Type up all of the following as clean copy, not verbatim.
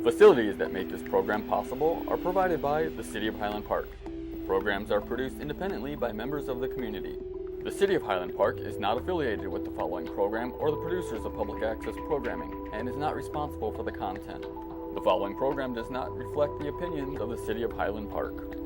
Facilities that make this program possible are provided by the City of Highland Park. Programs are produced independently by members of the community. The City of Highland Park is not affiliated with the following program or the producers of public access programming and is not responsible for the content. The following program does not reflect the opinions of the City of Highland Park.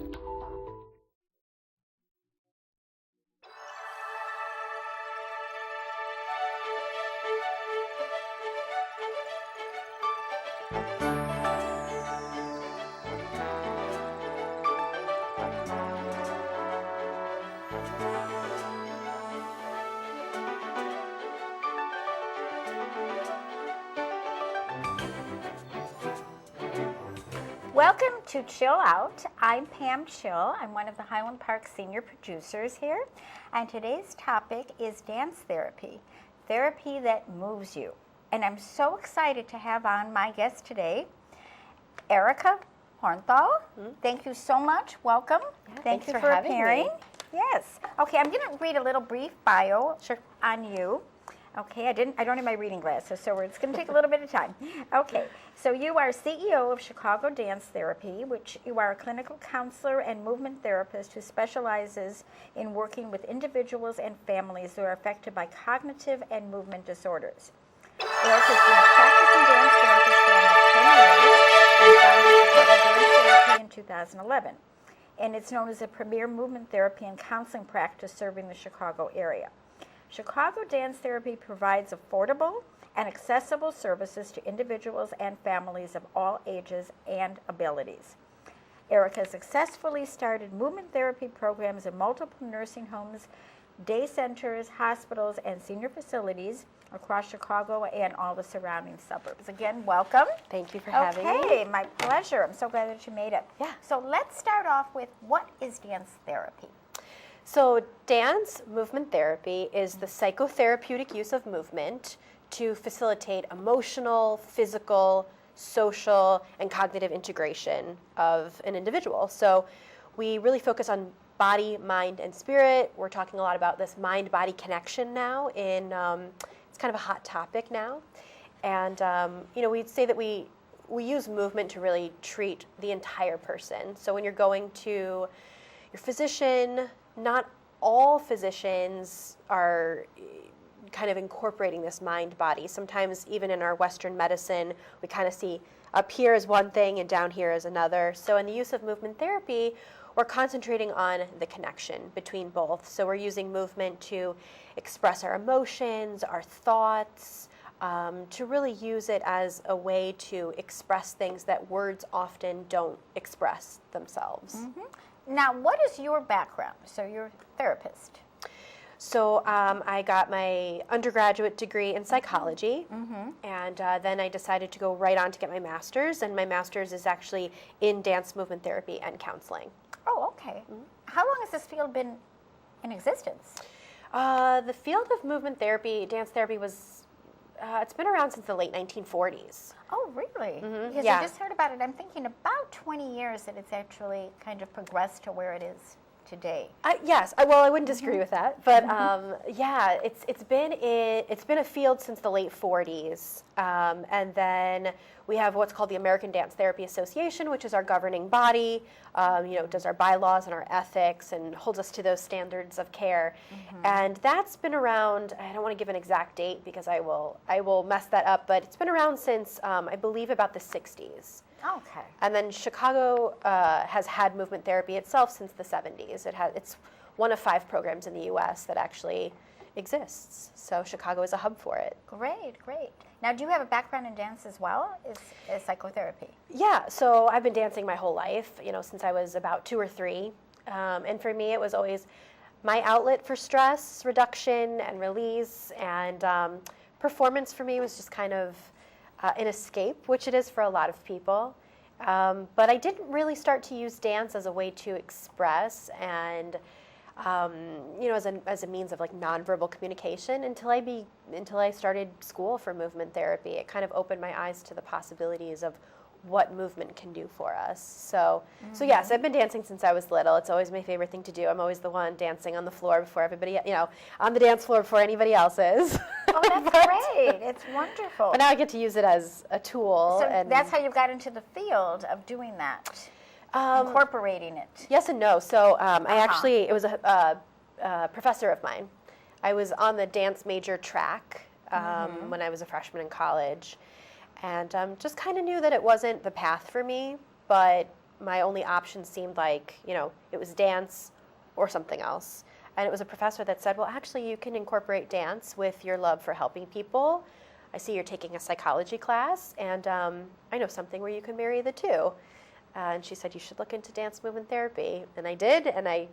Welcome to Chill Out. I'm Pam Chill. I'm one of the Highland Park senior producers here. And today's topic is dance therapy, therapy that moves you. And I'm so excited to have on my guest today, Erica Hornthal. Thank you so much. Welcome. Yeah, Thank you for appearing. having me. Yes. Okay, I'm going to read a little brief bio Sure. on you. Okay, I don't have my reading glasses, so it's going to take a little bit of time. Okay, so you are CEO of Chicago Dance Therapy, which you are a clinical counselor and movement therapist who specializes in working with individuals and families who are affected by cognitive and movement disorders. Erica has been a practicing dance therapist for almost 10 years and founded Chicago Dance Therapy in 2011. And it's known as a premier movement therapy and counseling practice serving the Chicago area. Chicago Dance Therapy provides affordable and accessible services to individuals and families of all ages and abilities. Erica successfully started movement therapy programs in multiple nursing homes, day centers, hospitals, and senior facilities across Chicago and all the surrounding suburbs. Again, welcome. Thank you for having me. Okay, my pleasure. I'm so glad that you made it. Yeah. So let's start off with, what is dance therapy? So dance movement therapy is the psychotherapeutic use of movement to facilitate emotional, physical, social, and cognitive integration of an individual. So we really focus on body, mind, and spirit. We're talking a lot about this mind-body connection now. It's kind of a hot topic now. And we'd say that we use movement to really treat the entire person. So when you're going to your physician, not all physicians are kind of incorporating this mind-body. Sometimes even in our Western medicine, we kind of see up here is one thing and down here is another. So in the use of movement therapy, we're concentrating on the connection between both. So we're using movement to express our emotions, our thoughts, to really use it as a way to express things that words often don't express themselves. Mm-hmm. Now, what is your background? So you're a therapist. So I got my undergraduate degree in psychology, and then I decided to go right on to get my master's, and my master's is actually in dance movement therapy and counseling. Oh, okay. How long has this field been in existence? The field of movement therapy, dance therapy, it's been around since the late 1940s. Oh, really? Because yeah. I just heard about it. I'm thinking about 20 years that it's actually kind of progressed to where it is today. Yes, well, I wouldn't disagree with that, but yeah, it's been a field since the late 40s, and then we have what's called the American Dance Therapy Association, which is our governing body. Does our bylaws and our ethics and holds us to those standards of care, and that's been around. I don't want to give an exact date because I will mess that up, but it's been around since I believe about the 60s. Okay. And then Chicago has had movement therapy itself since the 70s. It's one of 5 programs in the U.S. that actually exists. So Chicago is a hub for it. Great, great. Now, do you have a background in dance as well as psychotherapy? Yeah, so I've been dancing my whole life, since I was about 2 or 3. And for me, it was always my outlet for stress reduction and release. And performance for me was just kind of an escape, which it is for a lot of people. But I didn't really start to use dance as a way to express and, as a means of like nonverbal communication until I started school for movement therapy. It kind of opened my eyes to the possibilities of what movement can do for us. So yes, I've been dancing since I was little. It's always my favorite thing to do. I'm always the one dancing on the floor before everybody, on the dance floor before anybody else is. Oh, that's great. It's wonderful. But now I get to use it as a tool. So and that's how you got into the field of doing that, incorporating it. Yes and no. So I actually, it was a professor of mine. I was on the dance major track when I was a freshman in college, and just kind of knew that it wasn't the path for me, but my only option seemed like, it was dance or something else. And it was a professor that said, well, actually, you can incorporate dance with your love for helping people. I see you're taking a psychology class, and I know something where you can marry the two. And she said, you should look into dance movement therapy. And I did, and I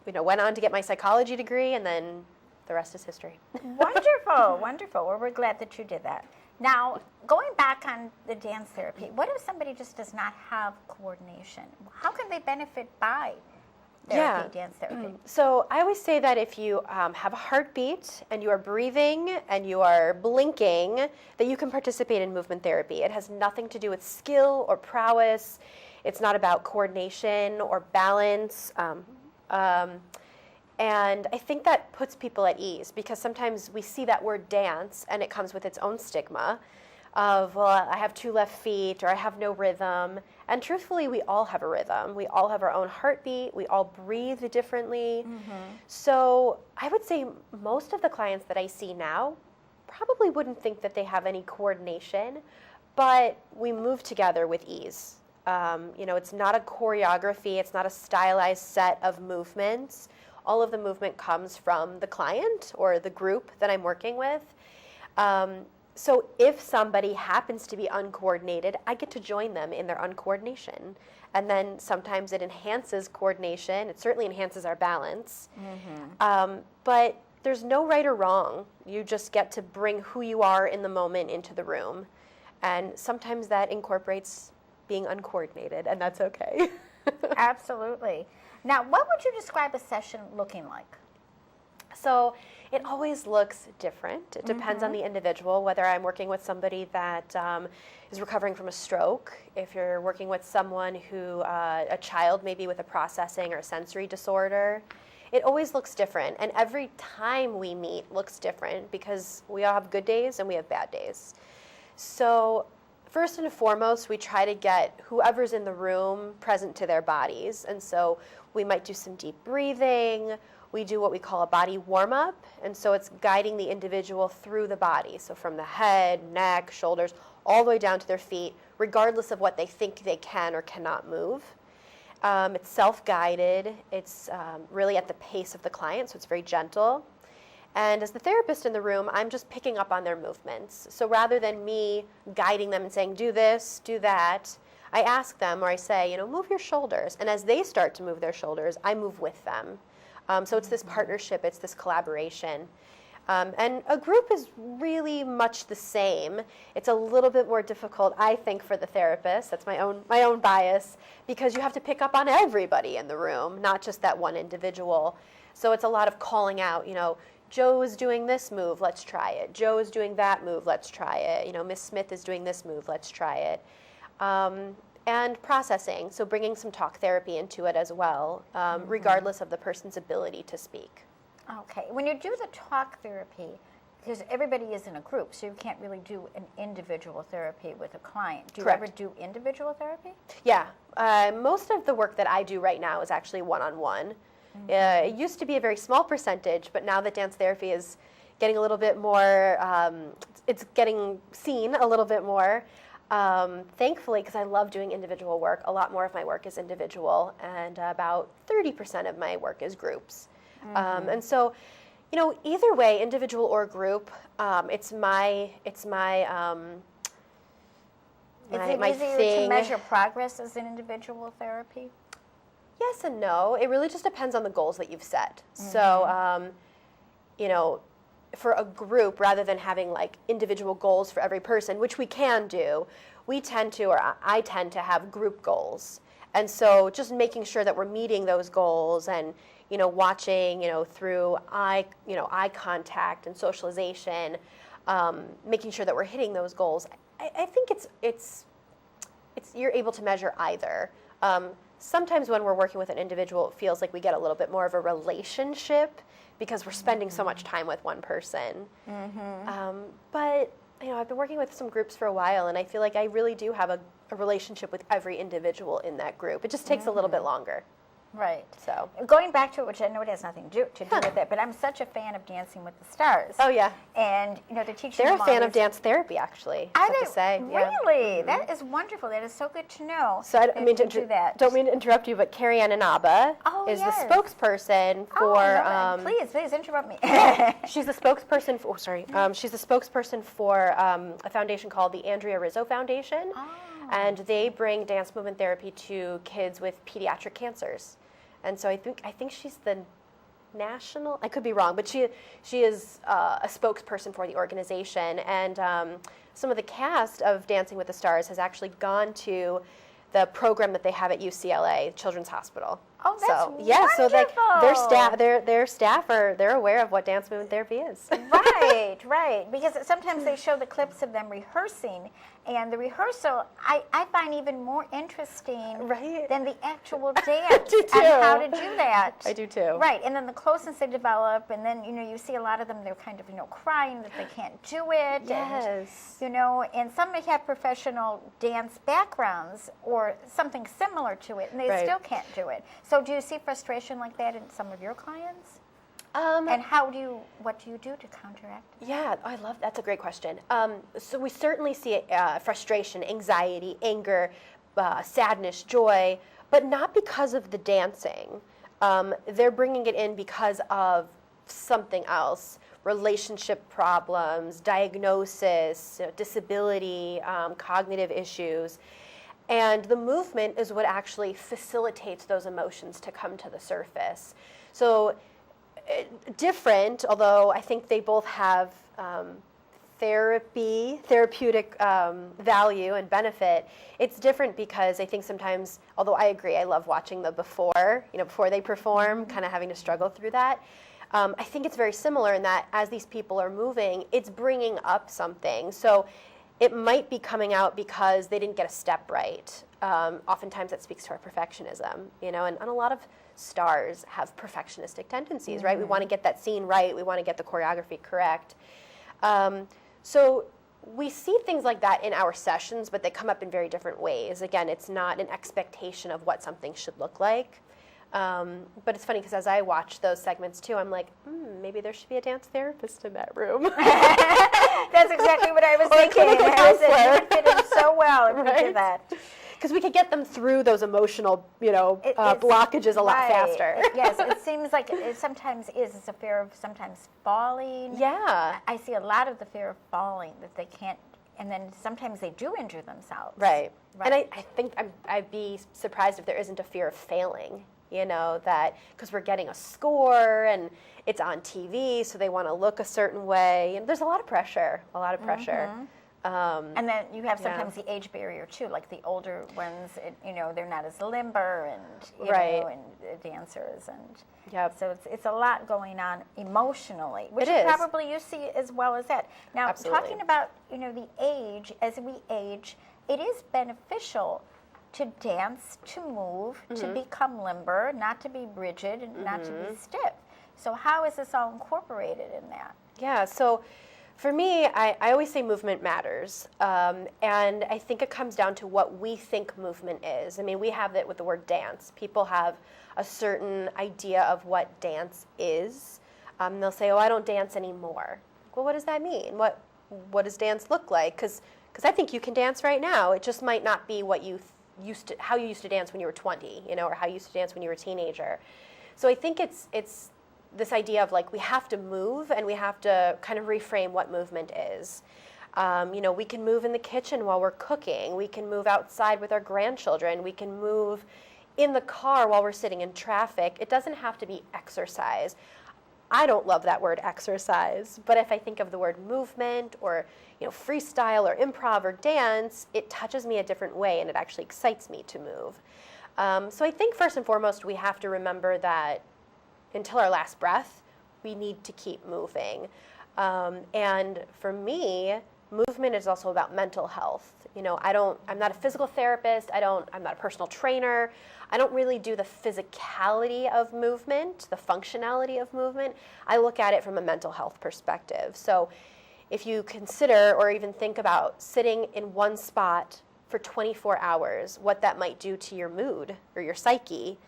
went on to get my psychology degree, and then the rest is history. Wonderful, wonderful. Well, we're glad that you did that. Now, going back on the dance therapy, what if somebody just does not have coordination? How can they benefit by therapy, dance therapy? So I always say that if you have a heartbeat and you are breathing and you are blinking, that you can participate in movement therapy. It has nothing to do with skill or prowess. It's not about coordination or balance. And I think that puts people at ease, because sometimes we see that word dance and it comes with its own stigma of, well, I have two left feet, or I have no rhythm. And truthfully, we all have a rhythm. We all have our own heartbeat. We all breathe differently. So I would say most of the clients that I see now probably wouldn't think that they have any coordination, but we move together with ease. It's not a choreography. It's not a stylized set of movements. All of the movement comes from the client or the group that I'm working with. So if somebody happens to be uncoordinated, I get to join them in their uncoordination. And then sometimes it enhances coordination. It certainly enhances our balance. But there's no right or wrong. You just get to bring who you are in the moment into the room. And sometimes that incorporates being uncoordinated, and that's okay. Absolutely. Now, what would you describe a session looking like? So it always looks different. It depends on the individual, whether I'm working with somebody that is recovering from a stroke, if you're working with someone who, a child maybe with a processing or a sensory disorder. It always looks different, and every time we meet looks different, because we all have good days and we have bad days. So first and foremost, we try to get whoever's in the room present to their bodies. And so we might do some deep breathing. We do what we call a body warm-up. And so it's guiding the individual through the body. So from the head, neck, shoulders, all the way down to their feet, regardless of what they think they can or cannot move. It's self-guided. It's really at the pace of the client, so it's very gentle. And as the therapist in the room, I'm just picking up on their movements. So rather than me guiding them and saying, do this, do that, I ask them, or I say, move your shoulders. And as they start to move their shoulders, I move with them. So it's this partnership, it's this collaboration. And a group is really much the same. It's a little bit more difficult, I think, for the therapist. That's my own bias, because you have to pick up on everybody in the room, not just that one individual. So it's a lot of calling out, Joe is doing this move, let's try it. Joe is doing that move, let's try it. Miss Smith is doing this move, let's try it. And processing, so bringing some talk therapy into it as well, regardless of the person's ability to speak. Okay. When you do the talk therapy, because everybody is in a group, so you can't really do an individual therapy with a client. Do you Correct. ever do individual therapy? Yeah. Most of the work that I do right now is actually one-on-one. It used to be a very small percentage, but now that dance therapy is getting a little bit more, it's getting seen a little bit more. Thankfully, because I love doing individual work, a lot more of my work is individual, and about 30% of my work is groups. And so, either way, individual or group, it's my Is it easier thing. to measure progress as an individual therapy? Yes and no. It really just depends on the goals that you've set. So, for a group, rather than having like individual goals for every person, which we can do, I tend to have group goals. And so just making sure that we're meeting those goals and, watching, through eye contact and socialization, making sure that we're hitting those goals. I think it's you're able to measure either. sometimes when we're working with an individual, it feels like we get a little bit more of a relationship because we're spending so much time with one person. But I've been working with some groups for a while, and I feel like I really do have a relationship with every individual in that group. It just takes a little bit longer. Right. So going back to it, which I know it has nothing to do with it, but I'm such a fan of Dancing with the Stars. Oh yeah. And the teachers. They're a fan of dance therapy, actually. Are I have they to say. really? Yeah. That is wonderful. That is so good to know. So I that don't mean to do that. Don't mean to interrupt you, but Carrie Ann Inaba is the spokesperson for. Please interrupt me. She's the spokesperson for. She's the spokesperson for a foundation called the Andrea Rizzo Foundation, and they bring dance movement therapy to kids with pediatric cancers. And so I think she's the national. I could be wrong, but she is a spokesperson for the organization. And some of the cast of Dancing with the Stars has actually gone to the program that they have at UCLA Children's Hospital. Oh, that's wonderful. So their staff they're aware of what dance movement therapy is. Right. Because sometimes they show the clips of them rehearsing, and the rehearsal I find even more interesting than the actual dance. I do too. And how to do that. I do too. Right, and then the closeness they develop, and then you see a lot of them, they're kind of crying that they can't do it. Yes. And, and some may have professional dance backgrounds or something similar to it, and they still can't do it. So do you see frustration like that in some of your clients? And what do you do to counteract it? Yeah, that's a great question. So we certainly see frustration, anxiety, anger, sadness, joy, but not because of the dancing. They're bringing it in because of something else, relationship problems, diagnosis, disability, cognitive issues. And the movement is what actually facilitates those emotions to come to the surface. So different, although I think they both have therapeutic value and benefit. It's different because I think sometimes, although I agree, I love watching the before they perform, kind of having to struggle through that. I think it's very similar in that as these people are moving, it's bringing up something. So it might be coming out because they didn't get a step right. Oftentimes that speaks to our perfectionism, and a lot of stars have perfectionistic tendencies, right? We want to get that scene right. We want to get the choreography correct. So we see things like that in our sessions, but they come up in very different ways. Again, it's not an expectation of what something should look like. But it's funny because as I watch those segments too, I'm like, maybe there should be a dance therapist in that room. That's exactly what I was thinking. It would fit in so well if we did that. Because we could get them through those emotional, blockages a lot faster. Yes, it seems like it sometimes is. It's a fear of sometimes falling. Yeah. I see a lot of the fear of falling, that they can't, and then sometimes they do injure themselves. Right. And I think I'd be surprised if there isn't a fear of failing. That because we're getting a score and it's on TV, so they want to look a certain way. And there's a lot of pressure. And then you have sometimes the age barrier too, like the older ones, they're not as limber and, and dancers. And so it's a lot going on emotionally, which probably you see as well as that. Now, talking about, the age, as we age, it is beneficial to dance, to move, to become limber, not to be rigid, and not to be stiff. So how is this all incorporated in that? Yeah, so for me, I always say movement matters. And I think it comes down to what we think movement is. I mean, we have that with the word dance. People have a certain idea of what dance is. They'll say, I don't dance anymore. Well, what does that mean? What does dance look like? Because I think you can dance right now. It just might not be what how you used to dance when you were 20, or how you used to dance when you were a teenager. So I think it's this idea of we have to move and we have to kind of reframe what movement is. We can move in the kitchen while we're cooking. We can move outside with our grandchildren. We can move in the car while we're sitting in traffic. It doesn't have to be exercise. I don't love that word exercise, but if I think of the word movement or freestyle or improv or dance, it touches me a different way and it actually excites me to move. So I think first and foremost we have to remember that until our last breath, we need to keep moving. And for me, movement is also about mental health. I'm not a physical therapist. I'm not a personal trainer. I don't really do the physicality of movement, the functionality of movement. I look at it from a mental health perspective. So if you consider or even think about sitting in one spot for 24 hours, what that might do to your mood or your psyche,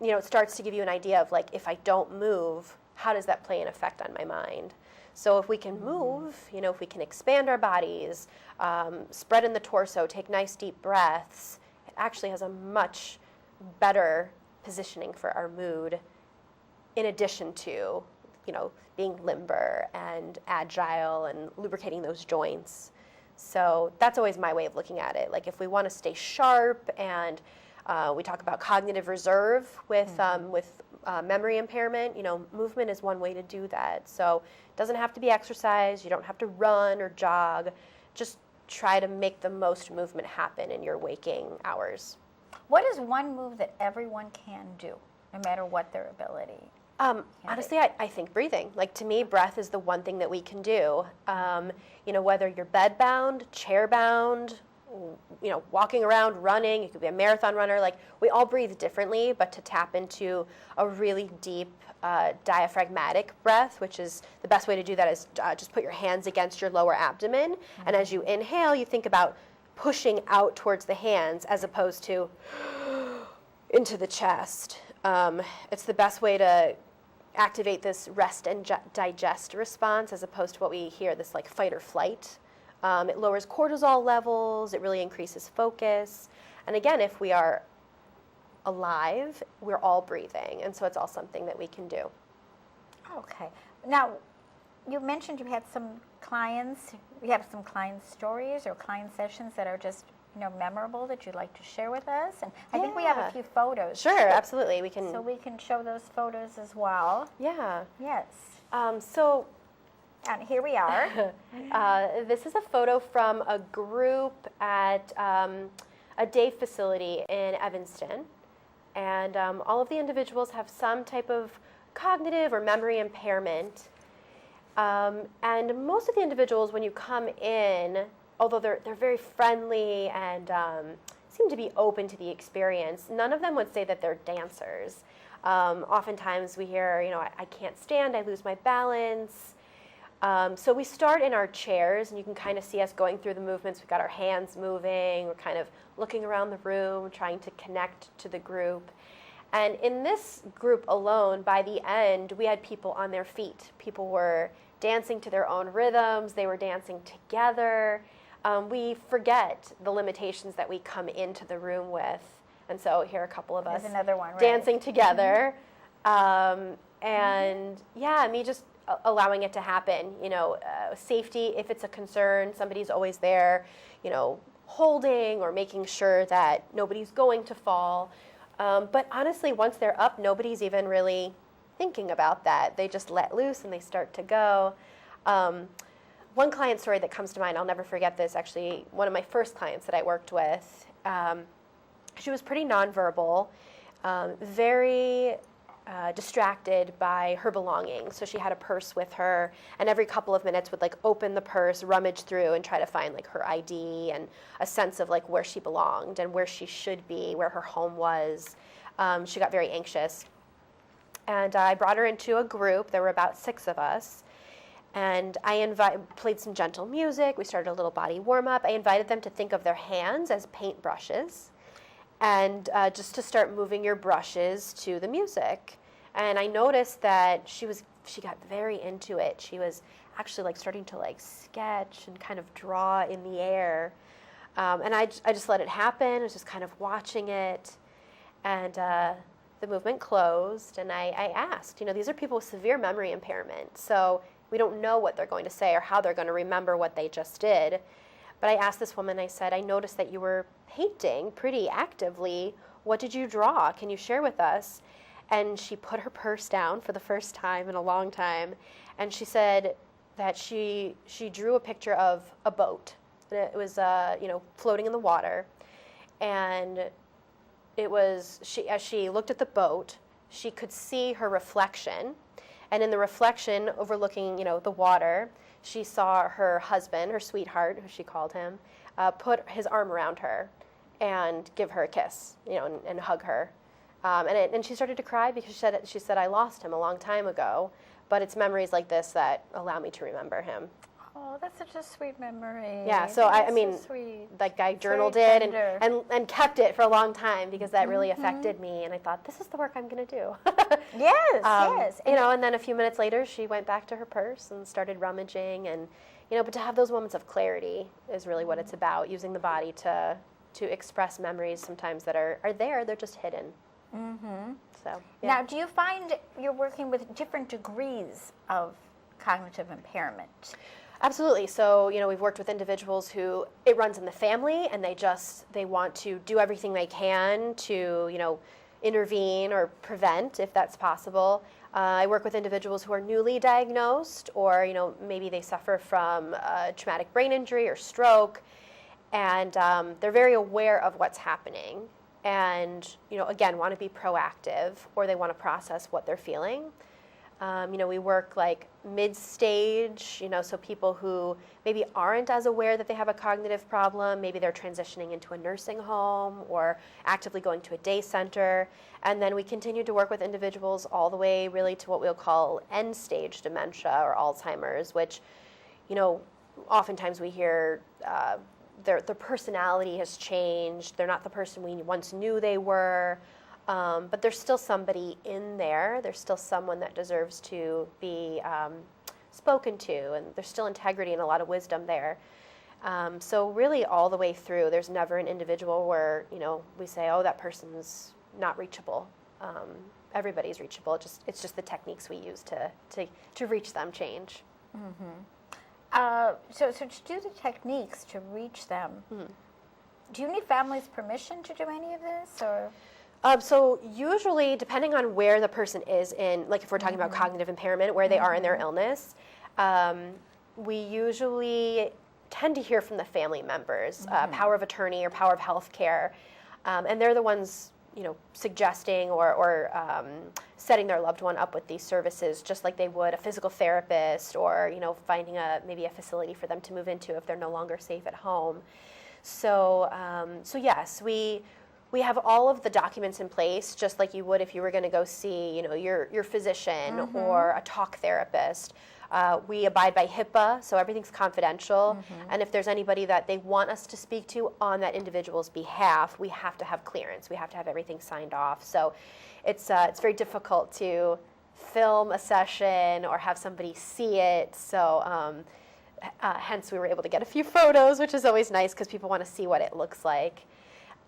it starts to give you an idea of if I don't move, how does that play an effect on my mind? So if we can move, if we can expand our bodies, spread in the torso, take nice deep breaths, it actually has a much better positioning for our mood, in addition to, being limber and agile and lubricating those joints. So that's always my way of looking at it. If we want to stay sharp, and we talk about cognitive reserve with memory impairment, movement is one way to do that. So it doesn't have to be exercise. You don't have to run or jog. Just try to make the most movement happen in your waking hours. What is one move that everyone can do, no matter what their ability? Honestly, I think breathing. To me, breath is the one thing that we can do. Whether you're bed-bound, chair-bound, walking around, running, you could be a marathon runner, we all breathe differently, but to tap into a really deep diaphragmatic breath, which is the best way to do that is just put your hands against your lower abdomen, and as you inhale, you think about pushing out towards the hands as opposed to into the chest. It's the best way to activate this rest and digest response as opposed to what we hear, this fight or flight. It lowers cortisol levels, it really increases focus. And again, if we are alive, we're all breathing. And so it's all something that we can do. Okay. Now, you mentioned you had some clients. You have some client stories or client sessions that are just, memorable that you'd like to share with us. And I think we have a few photos. Sure, absolutely. So we can show those photos as well. Yeah. Yes. And here we are. This is a photo from a group at a day facility in Evanston. And all of the individuals have some type of cognitive or memory impairment. And most of the individuals, when you come in, although they're very friendly and seem to be open to the experience, none of them would say that they're dancers. Oftentimes we hear, I can't stand, I lose my balance. So we start in our chairs, and you can kind of see us going through the movements. We've got our hands moving. We're kind of looking around the room, trying to connect to the group. And in this group alone, by the end, we had people on their feet. People were dancing to their own rhythms. They were dancing together. We forget the limitations that we come into the room with. And so here are a couple of us another one, right? dancing together. And me just allowing it to happen. Safety, if it's a concern, somebody's always there, holding or making sure that nobody's going to fall. But honestly, once they're up, nobody's even really thinking about that. They just let loose and they start to go. One client story that comes to mind, I'll never forget this, actually, one of my first clients that I worked with, she was pretty nonverbal, very distracted by her belongings. So she had a purse with her, and every couple of minutes would open the purse, rummage through, and try to find her ID and a sense of where she belonged and where she should be, where her home was. She got very anxious. And I brought her into a group. There were about 6 of us. And I played some gentle music. We started a little body warm-up. I invited them to think of their hands as paint brushes and just to start moving your brushes to the music. And I noticed that she got very into it. She was actually starting to sketch and kind of draw in the air. And I just let it happen. I was just kind of watching it. And the movement closed, and I asked, these are people with severe memory impairment. So we don't know what they're going to say or how they're going to remember what they just did. But I asked this woman, I said, I noticed that you were painting pretty actively. What did you draw? Can you share with us? And she put her purse down for the first time in a long time. And she said that she drew a picture of a boat. It was, floating in the water. And it was, as she looked at the boat, she could see her reflection. And in the reflection overlooking, the water, she saw her husband, her sweetheart, who she called him, put his arm around her and give her a kiss, and hug her. And she started to cry because she said, I lost him a long time ago, but it's memories like this that allow me to remember him. Oh, that's such a sweet memory. Yeah, so I mean, like I journaled it and kept it for a long time because that really affected me, and I thought, this is the work I'm going to do. Yes, yes. And then a few minutes later, she went back to her purse and started rummaging, and but to have those moments of clarity is really what it's about, using the body to express memories sometimes that are there, they're just hidden. Mm-hmm. So, yeah. Now, do you find you're working with different degrees of cognitive impairment? Absolutely. So, we've worked with individuals who it runs in the family and they want to do everything they can to, intervene or prevent if that's possible. I work with individuals who are newly diagnosed or, maybe they suffer from a traumatic brain injury or stroke, and they're very aware of what's happening and, again, want to be proactive, or they want to process what they're feeling. We work like mid-stage, so people who maybe aren't as aware that they have a cognitive problem, maybe they're transitioning into a nursing home or actively going to a day center. And then we continue to work with individuals all the way really to what we'll call end-stage dementia or Alzheimer's, which, oftentimes we hear their personality has changed. They're not the person we once knew they were. But there's still somebody in there. There's still someone that deserves to be spoken to, and there's still integrity and a lot of wisdom there. So really all the way through, there's never an individual where, we say, oh, that person's not reachable. Everybody's reachable. It's just the techniques we use to reach them change. Mm-hmm. So to do the techniques to reach them, do you need families' permission to do any of this, or? So usually, depending on where the person is in, like if we're talking about cognitive impairment, where they are in their illness, we usually tend to hear from the family members, power of attorney or power of health care, and they're the ones, suggesting or setting their loved one up with these services, just like they would a physical therapist or, finding maybe a facility for them to move into if they're no longer safe at home. So yes, we have all of the documents in place, just like you would if you were going to go see, your physician or a talk therapist. We abide by HIPAA, so everything's confidential. And if there's anybody that they want us to speak to on that individual's behalf, we have to have clearance. We have to have everything signed off. So it's very difficult to film a session or have somebody see it. So hence we were able to get a few photos, which is always nice because people want to see what it looks like.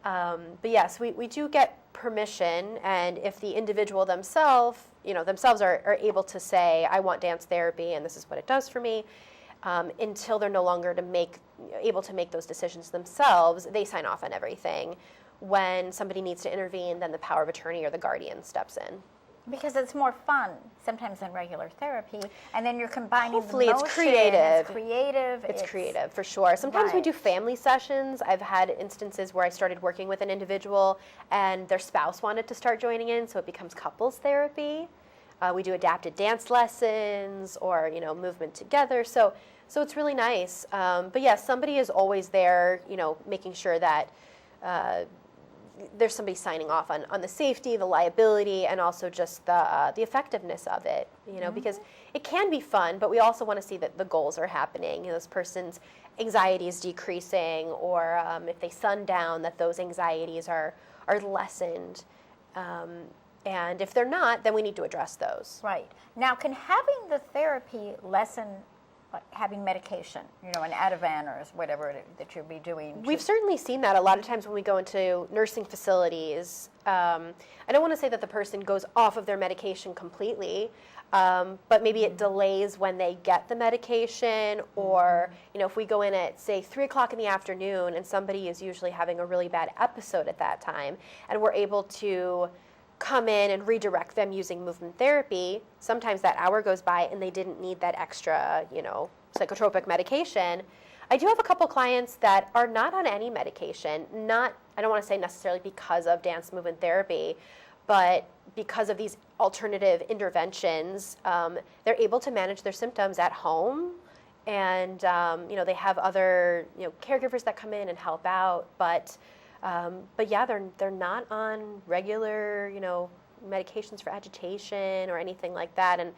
But yes, we do get permission, and if the individual themselves are able to say, I want dance therapy and this is what it does for me, until they're no longer able to make those decisions themselves, they sign off on everything. When somebody needs to intervene, then the power of attorney or the guardian steps in. Because it's more fun sometimes than regular therapy, and then you're combining. Hopefully the motion, it's creative. It's creative for sure. Sometimes we Right. do family sessions. I've had instances where I started working with an individual and their spouse wanted to start joining in, so it becomes couples therapy. We do adapted dance lessons or movement together. So it's really nice. But yes, somebody is always there, making sure that there's somebody signing off on the safety, the liability, and also just the effectiveness of it, because it can be fun, but we also want to see that the goals are happening. This person's anxiety is decreasing, or if they sundown, that those anxieties are lessened. And if they're not, then we need to address those. Right. Now, can having the therapy lessen having medication, an Ativan or whatever that you'll be doing? We've certainly seen that a lot of times when we go into nursing facilities. I don't want to say that the person goes off of their medication completely, but maybe it delays when they get the medication, or if we go in at, say, 3 o'clock in the afternoon and somebody is usually having a really bad episode at that time, and we're able to come in and redirect them using movement therapy, sometimes that hour goes by and they didn't need that extra, psychotropic medication. I do have a couple clients that are not on any medication, I don't want to say necessarily because of dance movement therapy, but because of these alternative interventions, they're able to manage their symptoms at home and they have other caregivers that come in and help out, but yeah, they're not on regular medications for agitation or anything like that, and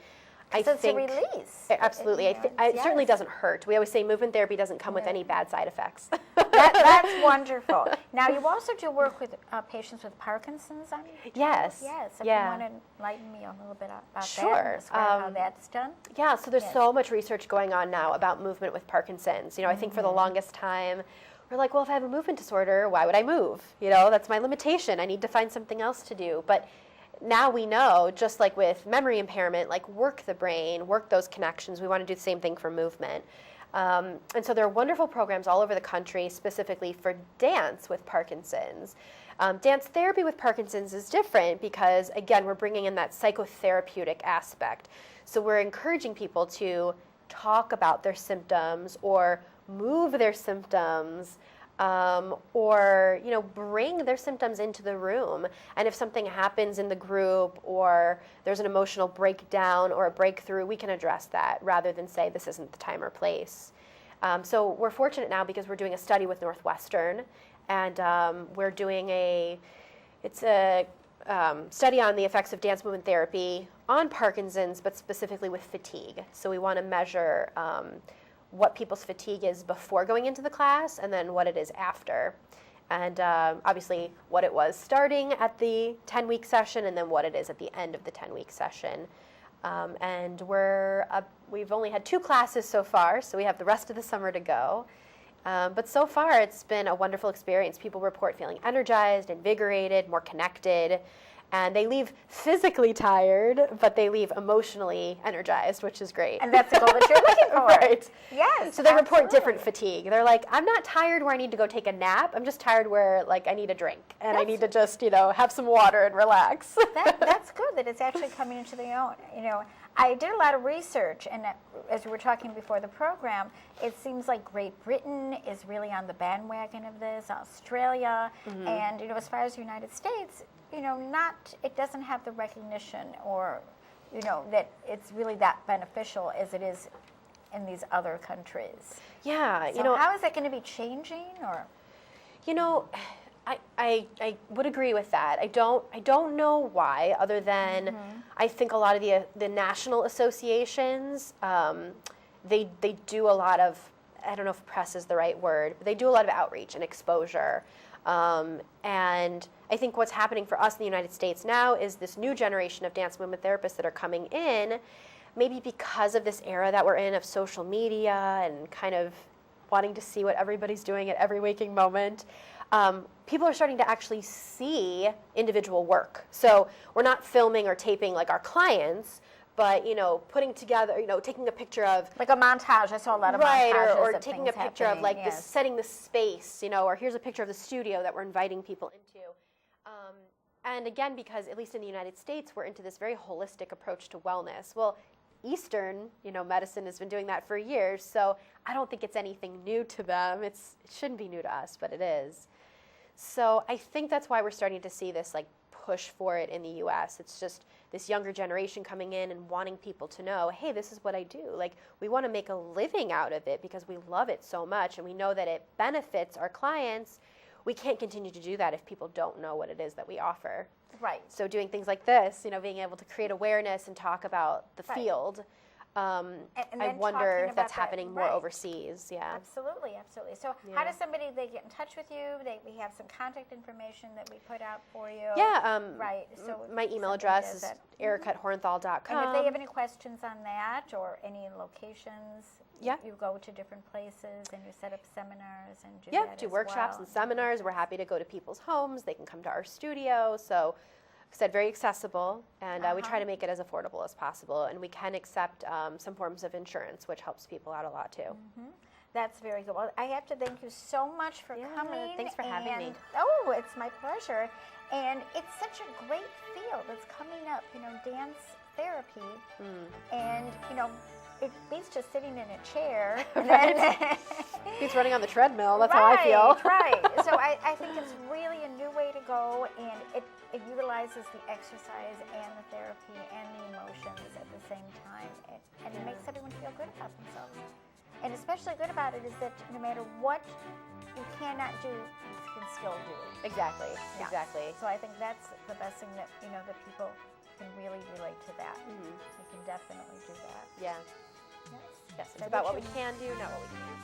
I think it's a release. Absolutely, it certainly doesn't hurt. We always say movement therapy doesn't come with any bad side effects. That's wonderful. Now, you also do work with patients with Parkinson's, I'm told? Yes. Yes. If you want to enlighten me a little bit about that Sure. and describe how that's done. Yeah, so there's so much research going on now about movement with Parkinson's. I think for the longest time, we're like, well, if I have a movement disorder, why would I move? That's my limitation. I need to find something else to do. But now we know, just like with memory impairment, like work the brain, work those connections. We want to do the same thing for movement. And so there are wonderful programs all over the country specifically for dance with Parkinson's. Dance therapy with Parkinson's is different because, again, we're bringing in that psychotherapeutic aspect. So we're encouraging people to talk about their symptoms or move their symptoms, or bring their symptoms into the room. And if something happens in the group or there's an emotional breakdown or a breakthrough, we can address that rather than say this isn't the time or place. So we're fortunate now because we're doing a study with Northwestern, and we're doing a study on the effects of dance movement therapy on Parkinson's, but specifically with fatigue. So we want to measure what people's fatigue is before going into the class and then what it is after. And obviously what it was starting at the 10-week session and then what it is at the end of the 10-week session. And we've only had 2 classes so far, so we have the rest of the summer to go. But so far it's been a wonderful experience. People report feeling energized, invigorated, more connected. And they leave physically tired, but they leave emotionally energized, which is great. And that's the goal that you're looking for. Right. Yes. So they report different fatigue. They're like, I'm not tired where I need to go take a nap. I'm just tired where I need a drink. And I need to just, have some water and relax. That's good that it's actually coming into their own. I did a lot of research, and as we were talking before the program, it seems like Great Britain is really on the bandwagon of this, Australia, and as far as the United States, it doesn't have the recognition or, that it's really that beneficial as it is in these other countries. Yeah, So how is that going to be changing, or? I would agree with that. I don't know why, other than I think a lot of the national associations, they do a lot of, I don't know if press is the right word, but they do a lot of outreach and exposure. And I think what's happening for us in the United States now is this new generation of dance movement therapists that are coming in, maybe because of this era that we're in of social media and kind of wanting to see what everybody's doing at every waking moment. People are starting to actually see individual work. So we're not filming or taping our clients, but putting together, taking a picture of like a montage. I saw a lot of montages or of taking a things picture of happening, this, setting the space, or here's a picture of the studio that we're inviting people into. And again, because at least in the United States, we're into this very holistic approach to wellness. Well, Eastern, medicine has been doing that for years, so I don't think it's anything new to them. It shouldn't be new to us, but it is. So I think that's why we're starting to see this push for it in the U.S. It's just this younger generation coming in and wanting people to know, hey, this is what I do. We want to make a living out of it because we love it so much and we know that it benefits our clients. We can't continue to do that if people don't know what it is that we offer. Right. So doing things like this, being able to create awareness and talk about the field, I wonder if that's happening more overseas. Yeah. Absolutely, absolutely. So how does they get in touch with you? We have some contact information that we put out for you. Yeah. Right. So my email address is erica@hornthal.com. And if they have any questions on that or any locations, yeah, you go to different places and you set up seminars and do that do as workshops well. and seminars. We're happy to go to people's homes. They can come to our studio. So, like I said, very accessible, and we try to make it as affordable as possible. And we can accept some forms of insurance, which helps people out a lot too. That's very good. Well, I have to thank you so much for coming. Thanks for having me. Oh, it's my pleasure. And it's such a great field that's coming up, dance therapy. And, it beats just sitting in a chair. He's running on the treadmill. That's how I feel. Right. So I think it's really a new way to go, and it utilizes the exercise and the therapy and the emotions at the same time, and it makes everyone feel good about themselves. And especially good about it is that no matter what you cannot do, you can still do. Exactly. Yeah. Exactly. So I think that's the best thing that, that people can really relate to that. Mm-hmm. They can definitely do that. Yeah. Yes. Yes. It's That about what makes we you- can do, not what we can't.